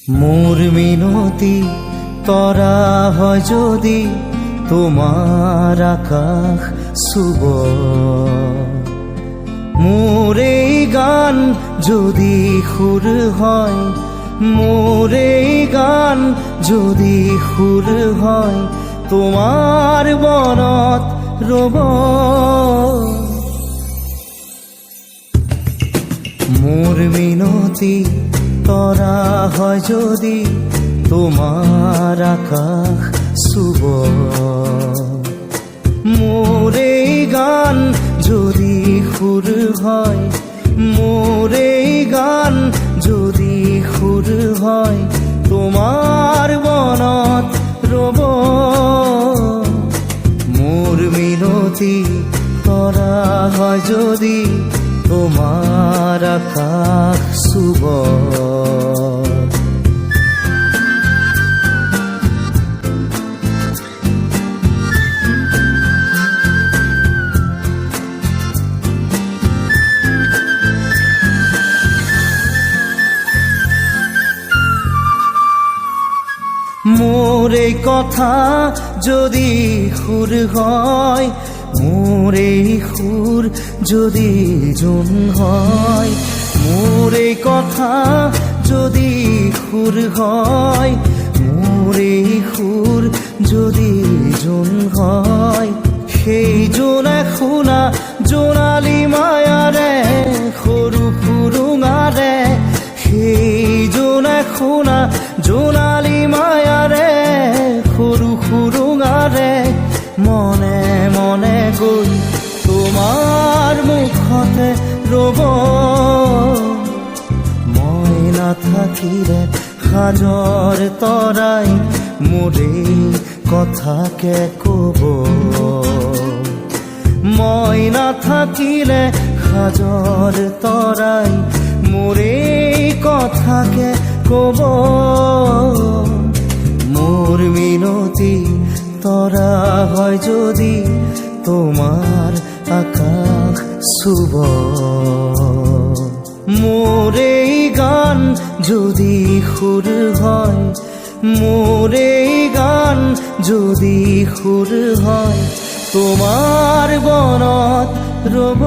মোর মিনতি তরা হয় যদি তোমার আকাশ শুভ, মোর এই গান যদি সুর হয়, মোর এই গান যদি সুর হয়, তোমার বনত রব। মোর মিনতি তরা হয় যদি তোমার আকাশ শুভ, মোর এই গান যদি সুর হয়, মোর এই গান যদি সুর হয়, তোমার বনত রব। মোর মিনতি তরা হয় যদি তোমার আকাশ শুভ। মোর এই কথা যদি সুর হয়, মোর এই সুর যদি জুন হয়, মোর এই কথা যদি সুর হয়, মোর এই সুর যদি জুন হয়, সেই জোনা শুনা জোনালী মায়ারে সৰু সুৰুঙাৰে, সেই জোনা শুনা জোনালী মায়াৰে সৰু সুৰুঙাৰে, মনে মনে গৈ তোমাৰ মুখতে ৰব। মই নাথাকিলে সাজৰ তৰাই মোৰে কথাকে কব, মই নাথাকিলে সাজৰ তৰাই মোৰে কথাকে কব। মোর মিনতি তরা হয় যদি তোমার আকাশ শুভ, মোর এই গান যদি সুর হয়, মোর এই গান যদি সুর হয়, তোমার বনত রব।